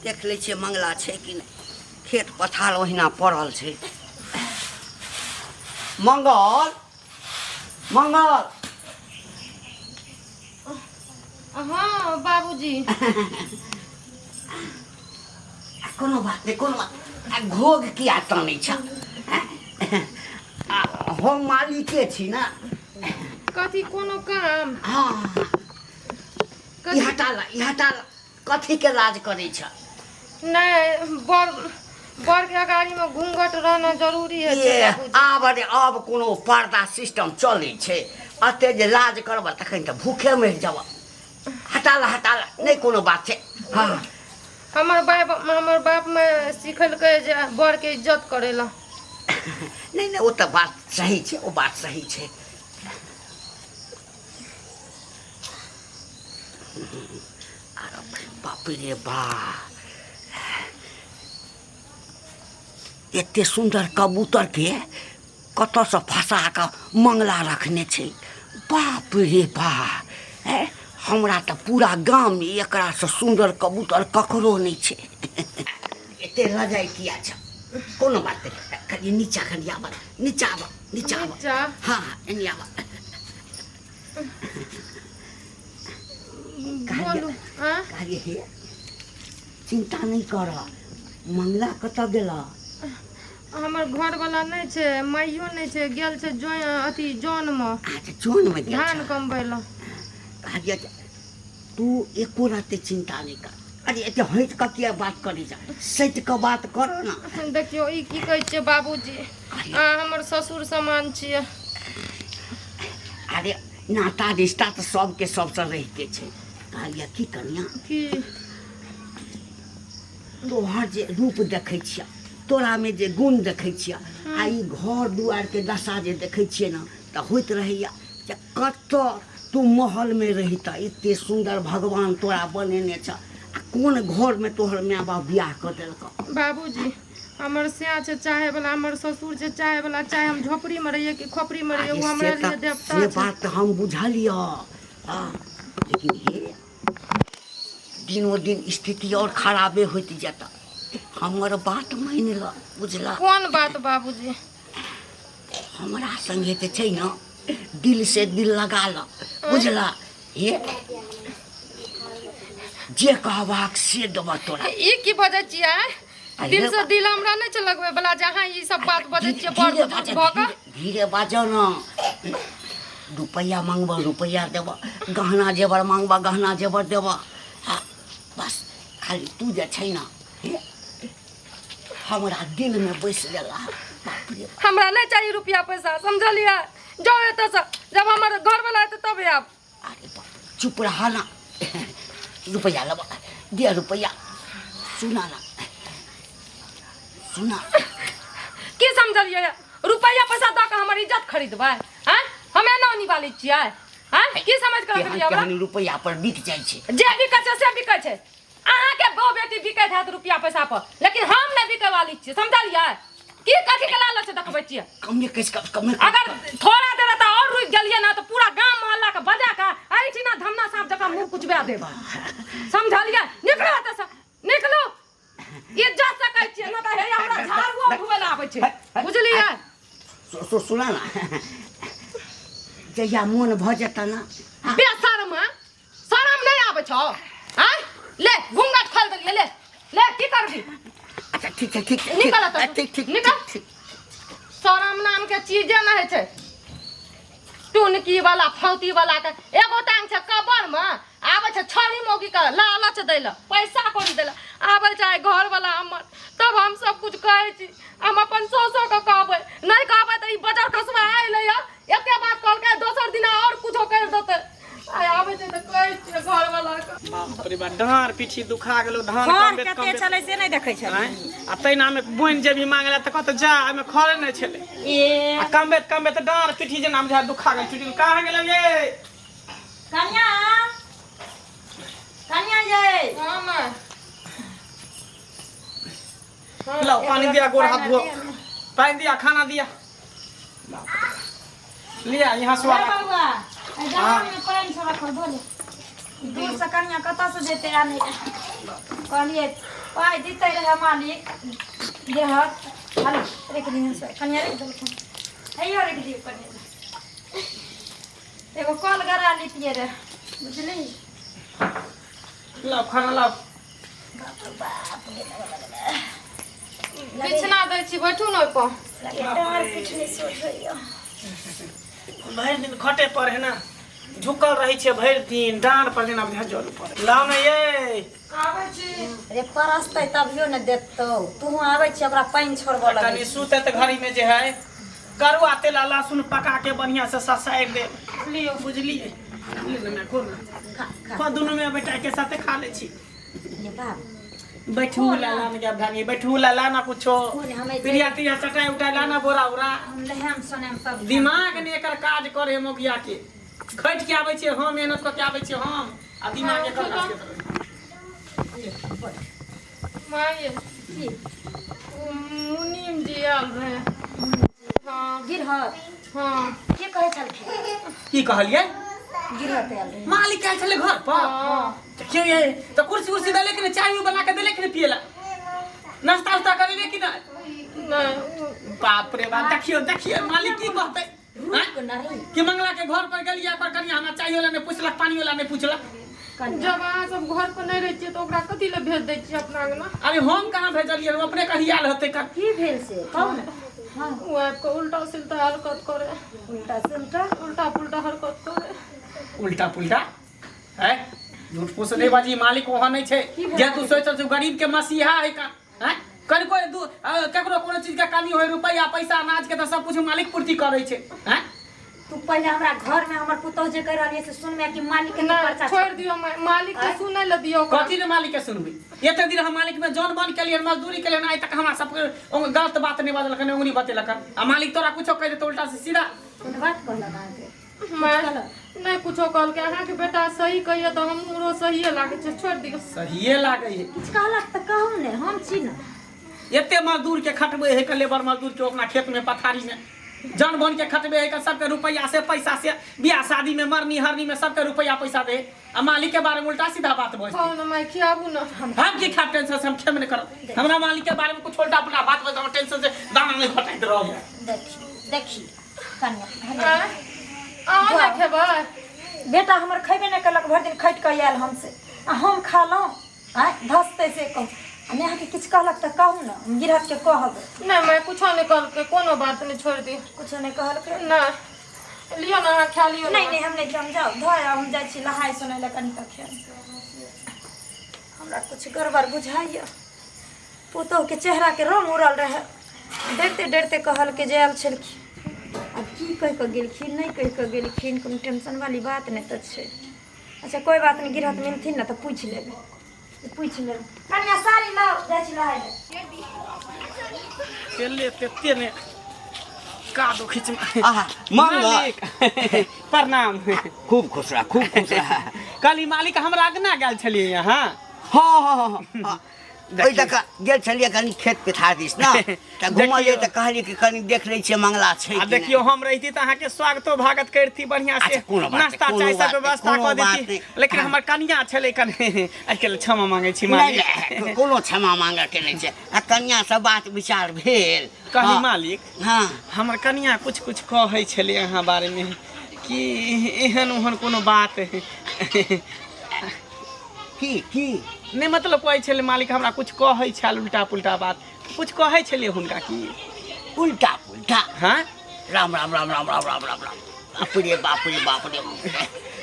देख ले छियै मंगला छै कि नहीं। खेत पथार ओहिना पड़ल छै। मंगल मंगल हाँ बाबूजी। कोनो बात नहीं कोनो बात। घोग किया तानै छ? हम मालिके छी ना। कथी कोनो काम? हाँ कथी? ई हटाला कथी के लाज करै छ? नहीं बर के अगाड़ी में घूंघट रहना जरूरी है ये बाबूजी। अब कोनो पर्दा सिस्टम चलै छै। अते जे लाज करब तखन त भूखे मरि जाब। हटाला नहीं कोनो बात छै। हाँ हमर बाप में सिखलकै जे बर के इज्जत करेला। नहीं वो तो बात सही है। वो बात सही है। अरे बाप रे बा एते सुंदर कबूतर के कत से फंसा के मंगला रखने छे। बाप रे बा हमरा तो पूरा गांव में एकरा से सुंदर कबूतर ककरो नहीं छे। एते लजाई किया छ? कोनो बात नहीं। खाली नीचा खाली आवा नीचा आवा। हाँ एनी आवा। बोलू कार्य हे चिंता नहीं कर। मंगला कत गेला? हमर घर वाला नहीं छे, माइयो नहीं छे, गेल छे अथी जौन में। अच्छा जौन में गेल धान कमबै ला। कार्य तू एको राते चिंता नहीं कर। अरे एते हट के किया बात करी जा? सच के बात करो ना। देखियो ई की कहै छै बाबूजी, हमर ससुर समान छियै। अरे नाता रिश्ता तो सबके सबसे रहिते छे। कार्य की कनिया की तोहर जे रूप देखै छिया, तोरा में जे गुण देखै छिया, आ ई घर दुआर के दशा जे देखै छियै ना त होइत रहैया जे कत तू महल में रहिता। इतने सुंदर भगवान तोरा बनेने छ। कौन घर में तोहर माय बाप बियाह कर देलक? बाबूजी हमर स्याह छै चाहे वाला, हमर ससुर छै चाहे वाला, चाहे हम झोपड़ी में रहिए कि खोपड़ी में रहिए, वो हमरा लिए देवता से छै। बात तो हम बुझलिया। लेकिन ये दिनों दिन स्थिति और खराबे होती जाता। हमर बात मान ल बुझला। कौन बात बाबूजी? हमरा संगे ते छै ना, दिल से दिल लगा ल बुझला। ये जे कहबाक से देब तोरा। ई की बजै छियै? दिल से दिल हमरा नहीं छै लगबै वाला, जहाँ ई सब बात बजै छियै बड़ बुजुर्ग भ के। धीरे बाजो ना। रुपया मांगब रुपया देब, गहना जेवर मांगब गहना जेवर देब। हाँ बस खाली तू जे छै ना हमरा दिल में बैस गेला। बाप रे बाप। हमरा नहीं चाहिए रुपया पैसा, समझलिए? जाओ एतऽ से, जब हमर घर वाला एतै तब आब। अरे बाप चुप रहा ना। रुपया लब दे रुपया। सुना ना सुना। की समझलिए? रुपया पैसा दऽ के हमर इज्जत खरीदबै? हैं हम एना निवाली छियै? हैं की समझ के रखलिए हमरा? केहन रुपया पर बिक जाइ छै। जे बिकै छै से बिकै छै। अहाँ के बहू बेटी बिकैत हैत रुपया पैसा पर, लेकिन हम नहीं बिकै वाली छियै, समझलिए? की कथी के लालच देखबै छियै? कमे कैसे कमे अगर थोड़ा देर त और रुक गेलिए ना तो पूरा गांव मोहल्ला के बजा के ऐठिना धमना सांप जका मुंह कुचबा देब। समझलिए? निकलो एतऽ से, निकलो। इज्जत से कहै छियै ना त हे हमरा झाड़ुओ धुबै ला आबै छै, बुझलिए? सुना ना जहिया मन भ जेता ना। बेशर्म शरम नहीं आबै छौ? हैं ले घूंघट खोल देलिए, ले ले की करबी? अच्छा ठीक है ठीक है निकल एतऽ से, ठीक निकल। शरम नाम के चीजे नहीं छै। टुनकी वाला फौती वाला के एगो टांग छै कबर में, आबै छै छड़ी मौगी के लालच दै ल, पैसा कौड़ी दै ल आबै छै घर वाला हमर। तब हम सब कुछ कहै छी, हम अपन सोसो के कहबै, नहीं कहबै त ई बजार कसबा आइले या एते बात कहलकै, दोसर दिन और कुछो कर देतै। आय आबै छै त कहै छी घर वाला के। बाप रे बा डाँर पीठी दुखा गेलो। धान घर कमबे कते चलै से नहीं देखै छै। आ तैना में बोइन जे भी मांगला त कत जा एमे खरे नहीं छले। ए आ कमबे त डाँर पीठी जे नाम जा दुखा गेल। चुटिन कहां गेल ये? कन्या कन्या ये हां मां लो पानी दिया, गोड़ हाथ धो, पानी दिया, खाना दिया, लिया यहाँ से वाला। बाबूआ गांव में पानी सब रखल बोले। दूर से कन्या कत से जेते आने कहलिए पाई देते रहे मालिक देह हाल रख दी से कन्या रख दो आइयो रख दी कन्या एगो कॉल करा लीतिए रे बुझली लाओ खाना लाओ बिछना दै छी बैठू न ओइपर डर कुछ नहीं सोच रही भरि दिन खटे पर है ना झुकल रही छे भरि दिन डांड पर जेना भेजल पर लाओ ना ये आबै छी रे परसतै तभियो न देतौ तू आबै छी ओकरा पानी छोड़बो लगे कनी सुते त घड़ी में जे है करुआ तेल लहसुन पका के बढ़िया से ससाइ दे लियो बुझलिए ले ना मैं खोल खा दोनों में बेटा के साथे खा ले छी ले बाप बैठू लाला में क्या भागी बैठू लाला ना कुछो प्रिया तिया चटाई उठाई लाना बोरा उरा हम लहम सनेम सब दिमाग ने एकर काज करे मोगिया के खट के आबै छे हम मेहनत क के आबै छे हम आ दिमाग एकर काज के माये की मुनीम जी आल रहे हाँ गिरहत हाँ के कहे छलखिन की कहलिए गिरहत आयल रहे मालिक आयल छले घर पर हाँ क्यों ये तो कुर्सी उर्सी दे लेकिन चाय बना के दे लेकिन पिएला नाश्ता उस्ता करे लेकिन नहीं बाप रे बाप देखियो देखियो मालिक की कहते रुक नहीं कि मंगला के घर पर गेलिया पर कनिया हमरा चाहिए वाला ने पूछलक पानी वाला ने पूछलक जब अहाँ सब घर पर नहीं रहै छियै तो ओकरा कथी ले भेज दै छियै अपना अंगना अरे हम कहां भेजलिए हम अपने कहियाल होते कर की भेल से कौन हां वो आपको उल्टा सिल्टा हरकत करे उल्टा सुल्टा उल्टा पुल्टा हरकत करे उल्टा पुल्टा है झूठ फूस नहीं बाजी मालिक वहां नहीं छे जे तू सोच तू गरीब के मसीहा है का हैं कर कोई दू ककरो कोनो चीज के कमी होय रुपया पैसा अनाज के त सब कुछ मालिक पूर्ति करे छे हैं तू पहले हमरा घर में हमर पुतौ जे कह रहलिए से सुन में कि मालिक के ना पर्चा छोड़ दियो मालिक के सुनै ल दियो ओकरा। कथी ने मालिक के सुनबी एते दिन हम मालिक में जौन बन के लिए मजदूरी के लिए आज तक हमरा सब गलत बात नहीं बदलक ने उनी बतेलक आ मालिक तोरा कुछो कह दे तो उल्टा से सीधा कोन बात कहला के मैं नहीं कुछो कहल के अहाँ के बेटा सही कहिए तो हमरो सहीए लागे छै छोड़ दियो सहीए लागे है कुछ कहलक त कहू ने हम छी न एते मजदूर के खटबे है के लेबर मजदूर के अपना खेत में पथारी में जन बन के खटबे है के सबके रुपया से पैसा से बियाह शादी में मरनी हरनी में सबके रुपया पैसा दे आ मालिक के बारे में उल्टा सीधा बात बोल खाओ न मैं खियाबू न हम की खा टेंशन से हम खेम नहीं करब हमरा मालिक के बारे में कुछ उल्टा पुल्टा बात बोल हम टेंशन से दाना नहीं घटाइत रह गया देखी कन्या आओ ना खेबै बेटा हमर खैबे नहीं कलक भर दिन खट के आयल हमसे आ हम खा लो आ धसते से कहू आ नेहा के किछ कहलक त कहू न हम गिरहत के कहब नहीं मैं कुछो नहीं कहल के कोनो बात नहीं छोड़ दियो कुछ नहीं कहलक ना लियो ना अहाँ खा लियो नहीं नहीं हम नहीं हम जाओ धोय हम जाय छी नहाय सुनै ले कनी तक खेल हमरा कुछ गड़बड़ बुझाइए पुतोह के चेहरा के रंग उड़ल रहे डरते डरते कहल के जायल छलखिन अब की कह के गेलखिन नहीं कह के गेलखिन कोनो टेंशन वाली बात नहीं तो छे अच्छा कोई बात नहीं गिरहत मिलथिन ना तो पूछ लेबे पूछ लेबे कन्या साड़ी लाओ जाय छी नहाय ले चले तेते ने का दो खिच मालिक प्रणाम खूब खुश रहा कली मालिक हमरा अगना गेल छलिए यहाँ हाँ ओइ तक गेल छलिए कनी खेत पिथार दिस ना त घुमलिए त कहलिए कि कनी देख लै छियै मंगला छै आ देखियो हम रहिती त अहाँ के स्वागतो भागत करती बढ़िया से नाश्ता चाय सब व्यवस्था कर देती लेकिन हमर कन्या छले कने आजकल क्षमा मांगे छी मालिक कोनो क्षमा मांगे के नहीं छै आ कन्या से बात विचार भेल कही मालिक हाँ हमर कन्या कुछ कुछ कहै छले अहाँ बारे में कि एहन ओहन कोनो बात की नहीं मतलब कहै छले मालिक हमरा कुछ कहै छल उल्टा पुल्टा बात कुछ कहै छले हुनका की उल्टा पुल्टा हाँ राम राम राम राम राम राम राम राम बाप रे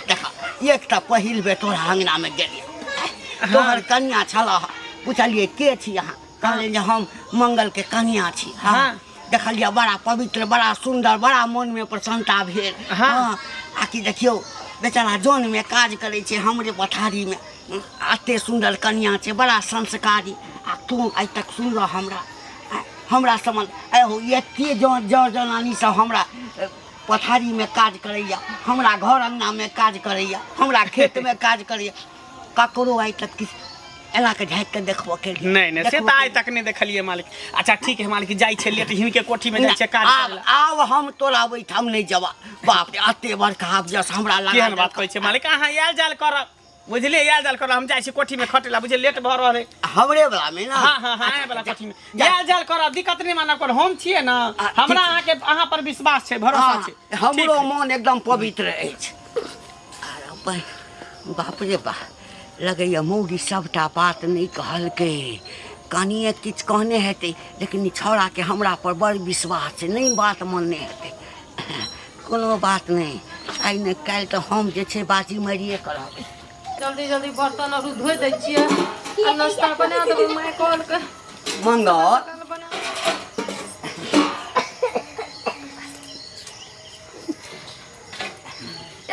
देखा एकटा पहिल बेर तोहर अंगना में गेलिए तोहर कन्या छलह पूछलिए के छी अहाँ कहले जे हम मंगल के कन्या छी हाँ देखलिए बड़ा पवित्र बड़ा सुंदर बड़ा मन में प्रसन्नता भेल हाँ आ कि देखियो बेचारा जौन में काज करे छे हमरे पथारी में अते सुंदर कन्या छे बड़ा संस्कारी आ तू आज तक सुन रह हमरा समझ हो एते जनानी सब हमरा पथारी में काज करैया हमरा घर अंगना में काज करैया हमरा खेत में काज करैया ककरो आज तक किछ एला के झाँक के देखबो के नहीं से तो आज तक नहीं देखलिए मालिक अच्छा ठीक है मालिक जाई छे लेट हिनके कोठी में जाई छे काज करला आब हम तोरा बैठाम नहीं जबा बाप रे अते बड़का आब जस हमरा लगा केहन बात कहै छे मालिक अहाँ आयल जाल करब बुझलिए याद जाल करो हम जाइ छी कोठी में खटेला बुझे लेट भ रहले हमरे वाला में ना हाँ हाँ हाँ ए वाला कोठी में याद जाल करो दिक्कत नहीं माना कर हम छिए ना हमरा अहाँ पर विश्वास छै भरोसा छै हमरो मन एकदम पवित्र अछि अरे बाप रे बा लगैया मौगी सबटा बात नहीं कहलकै कनिए किछु कहने हेतै लेकिन छौड़ा के हमरा पर बड़ विश्वास छै नहीं बात मानने हेतै कोनो बात नहीं आइ ने काल्हि तऽ हम जे छै बाजी मारिए करब जल्दी जल्दी बर्तन और धोइ दै छियै आ नाश्ता बना देबै माय कॉल के मंगल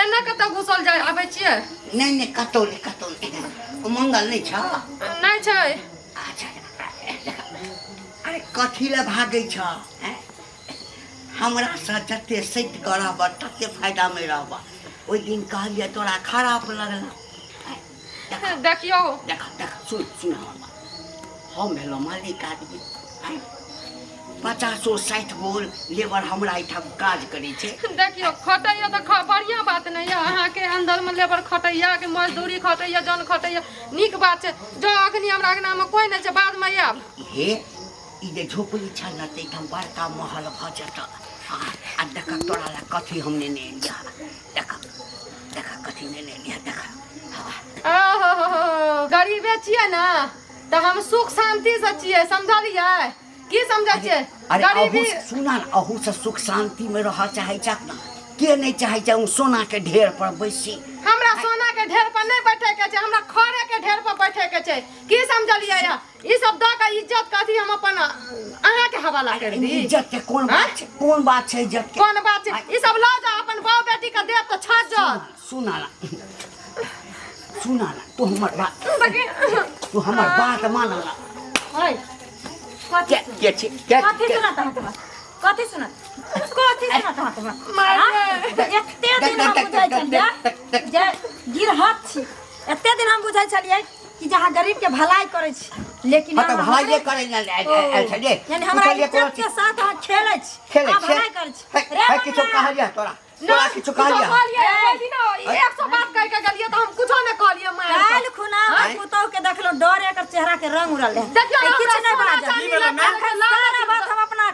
एना कतऽ घुसल जाय आबै छियै नहीं नहीं कतौ नहीं मंगल नहीं छ नहीं छै अच्छा अरे कथी ले भागै छ हमरा से जते सैत कर रहब तते फायदा में रहब ओइ दिन कहलिए तोरा खराब लगला देखियो देख सुन हम भेलो मालिक आदमी 50-60 गो लेबर हमरा एठाम काज करै छै देखियो खटैया तऽ बढ़िया बात नहीं है अहाँ के अंदर में लेबर खटैया के मजदूरी खटैया जन खटैया नीक बात छै जो अखनी हमरा के नाम कोई नहीं छै बाद में आब हे ई जे झोपड़ी छल न तैठाम बड़का महल भ जेत आ देख तोरा ला कथी हम नेने एलिया देख कथी नेने एलिया देख गरीबे छियै ना तऽ हम सुख शांति से छियै समझलियै की समझै छियै गरीबी सुना अहू से सुख शांति में रह चाहे छक ना के नहीं चाहे छै सोना के ढेर पर बैसी हमरा सोना के ढेर पर नहीं बैठे के छै हमरा खरे के ढेर पर बैठे के छै की समझलियै ई सब द के इज्जत कथी हम अपन अहाँ के हवाला कर दी इज्जत के कोन बात छै इज्जत के कोन बात छै ई सब ल जा अपन बाप बेटी के देब त छाट जा सुना तू हमर बात मान ला ओए कथी सुनत एते दिन हम बुझाइ छलियै जे गिरहत छी एते दिन हम बुझाइ छलियै कि जहाँ गरीब के भलाई करे छी लेकिन हम भलाई करे न आयल छलियै यानी हमरा इज्जत के साथ हम खेलै छी भलाई करे छी रे किछो कहलिया तोरा किछो कहलिया एक सौ बात कह के गेलिए त हम कुछो न कहलिए मैं काल खुना पुतौ के देखलो डर एकर चेहरा के रंग उड़ल है देखियो किछ नहीं बाजल सारा बात हम अपना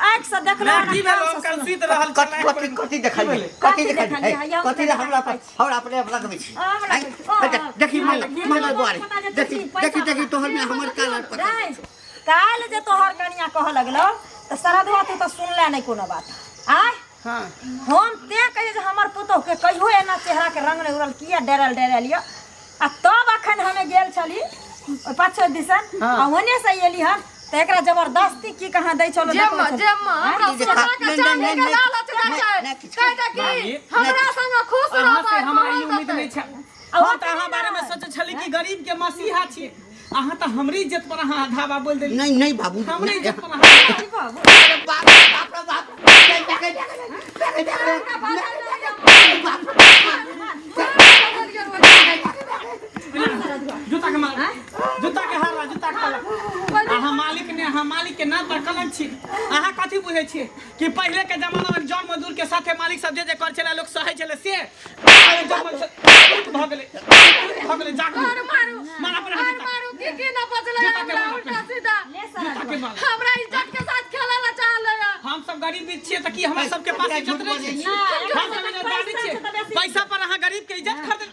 आँख से देखलो की भेल हम कल सुइत रहल छलै कथी देखलिए कथी ले हमरा अपने अपना कबै छी देखी मंगल बुआरी देखी तोहर में हमर कालर पकड़ काल जे तोहर कनिया कह लगलो त सरधवा तू त सुनले नहीं कोनो बात आय हां हम ते कहे जे हमर पुतौ के कहियो एना चेहरा के रंग नहीं उड़ल किया डरल लियो आ तब अखन हमें गेल छली 5-6 दिसन आ ओने से एली हन त एकरा जबरदस्ती की कहां दै चलो जेम्मा हमरा सोना के चांदी के लालच छै कहता कि हमरा संग खुश रह से हमरा ई उम्मीद नहीं छै हम त अहाँ बारे में सोचै छली कि गरीब के मसीहा छी अहाँ त हमरी इज्जत पर अहाँ धावा बोल देली नहीं बाबू हमरी इज्जत पर अहाँ जूता के हारा अहाँ मालिक के नाम पर कलंक छी अहाँ कथी बुझै छी कि पहले के जमाना में जन मजदूर के साथे मालिक सब जे कर छले लोग सहै छले से भ गेलै जागू मारा पर मारू की न बचले हमरा उल्टा सीधा हमरा इज्जत के साथ खेले ला चाहले हम सब गरीब छिए त की हमरा सब के पास इज्जत नहीं छै हम सब इज्जतदारी छिए पैसा पर अहाँ गरीब के इज्जत खरीद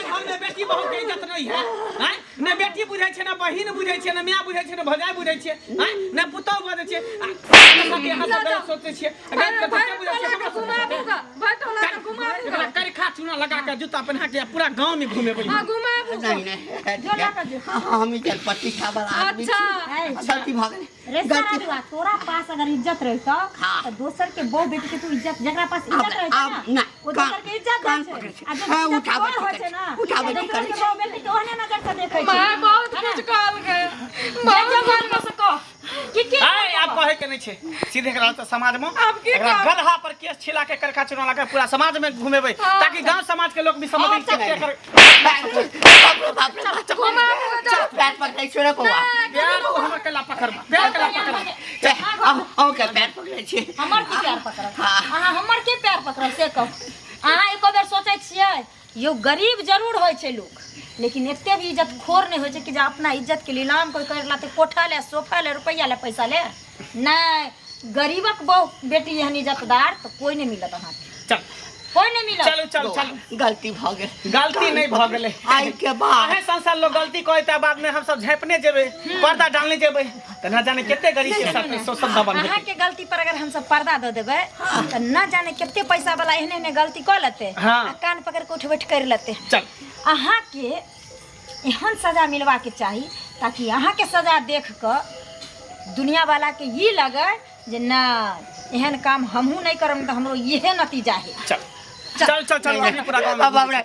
हमने बेटी बहू के इज्जत नहीं है हैं ने बेटी बुझै छै ने बहिन बुझै छै ने माय बुझै छै ने भौजाई बुझै छै हैं ने पुतौ बुझै छै सबके अहाँ सब गलत सोचै छिए गरीब के थके बुझै छै घुमाबूगा बैठोला त घुमाबूगा कर खा चूना लगा के जूता पहना के पूरा गांव में घूमेबै हां घुमाबूगा नहीं हम ही चल पट्टी खाबर आदमी गलती भ गेलै रे सारा तोरा पास अगर इज्जत रहत त दोसर के बहू बेटी के तू इज्जत जकरा पास इज्जत रहत ना ओ दोसर के इज्जत दे छै आ जब उठाबै छै ना उठाबै करे छै बहू बेटी के ओहने नजर से देखै छै मैं बहुत कुछ कहल के जवान में से कह की आप कहे के नहीं छै सीधे करा त समाज में एकरा गधा पर केस छिला के करका चुना लगा पूरा समाज में घुमेबै ताकि गांव समाज के लोग भी समझ के पैर पकड़े छोरे पवा प्यार तो हमर कला पकड़ प्यार कला पकड़ हम के पैर पकड़े छी हमर की पैर पकड़ अहाँ हमर के पैर पकड़ से कह अहाँ एको बेर सोचै छियै यो गरीब जरूर होइ छै लोग, लेकिन एते भी इज्जत खोर नहीं होइ छै कि जे अपना इज्जत के नीलाम कोई कर लाते, कोठा ले, सोफा ले, रुपया ले, पैसा ले। नहीं, गरीबक बहु बेटी एहन इज्जतदार तो कोई नहीं मिलत अहाँ के, चल कोई नहीं मिलत। चलो चल चल, गलती भ गेल, गलती नहीं भ गेले। आइ के बाद आहे संसार लोग गलती कहता, बाद में हम सब झेपने जेबे, पर्दा डालने जेबे, त ना जाने केते गरीब के साथ सब दबन अहाँ के गलती पर अगर हम सब पर्दा दे देबे तो न जाने कितने पैसा वाला एहने एहने गलती कर लेते, हाँ। आ कान पकड़ के उठ बैठ कर लेते। चल अहाँ के एहन सजा मिलवा के चाही ताकि अहाँ के सजा देख कर दुनिया वाला के ये लगे जे ना एहन काम हमहू नहीं करम तो हमरो यहे नतीजा है। चल चल चल चल, पूरा काम अब हमरा